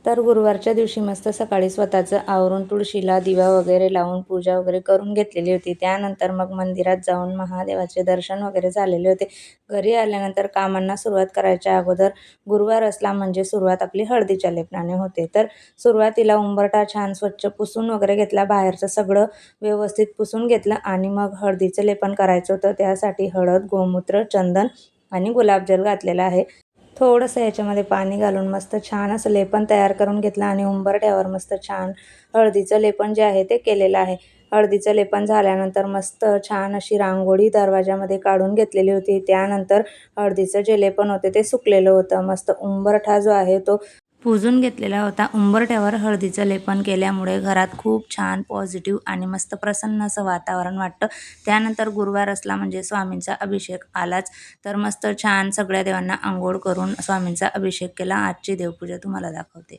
तर गुरुवारच्या दिवशी मस्त सकाळी स्वतःचं आवरून तुळशीला दिवा वगैरे लावून पूजा वगैरे करून घेतलेली होती. त्यानंतर मग मंदिरात जाऊन महादेवाचे दर्शन वगैरे झालेले होते. घरी आल्यानंतर कामांना सुरुवात करायच्या अगोदर गुरुवार असला म्हणजे सुरुवात आपली हळदीच्या लेपनाने होते. तर सुरुवातीला उंबरठा छान स्वच्छ पुसून वगैरे घेतला. बाहेरचं सगळं व्यवस्थित पुसून घेतलं आणि मग हळदीचं लेपन करायचं होतं. त्यासाठी हळद, गोमूत्र, चंदन आणि गुलाबजल घातलेला आहे. थोडंसं ह्याच्यामध्ये पाणी घालून मस्त छान असं लेपन तयार करून घेतलं आणि उंबरठ्यावर मस्त छान हळदीचं लेपन जे आहे ते केलेलं आहे. हळदीचं लेपन झाल्यानंतर मस्त छान अशी रांगोळी दरवाजामध्ये काढून घेतलेली होती. त्यानंतर हळदीचं जे लेपन होते ते सुकलेलं होतं. मस्त उंबरठा जो आहे तो पुजून घेतलेला होता. उंबरठ्यावर हळदीचं लेपन केल्यामुळे घरात खूप छान पॉझिटिव्ह आणि मस्त प्रसन्न असं वातावरण वाटतं. त्यानंतर गुरुवार असला म्हणजे स्वामींचा अभिषेक आलाच. तर मस्त छान सगळ्या देवांना अंघोळ करून स्वामींचा अभिषेक केला. आजची देवपूजा तुम्हाला दाखवते.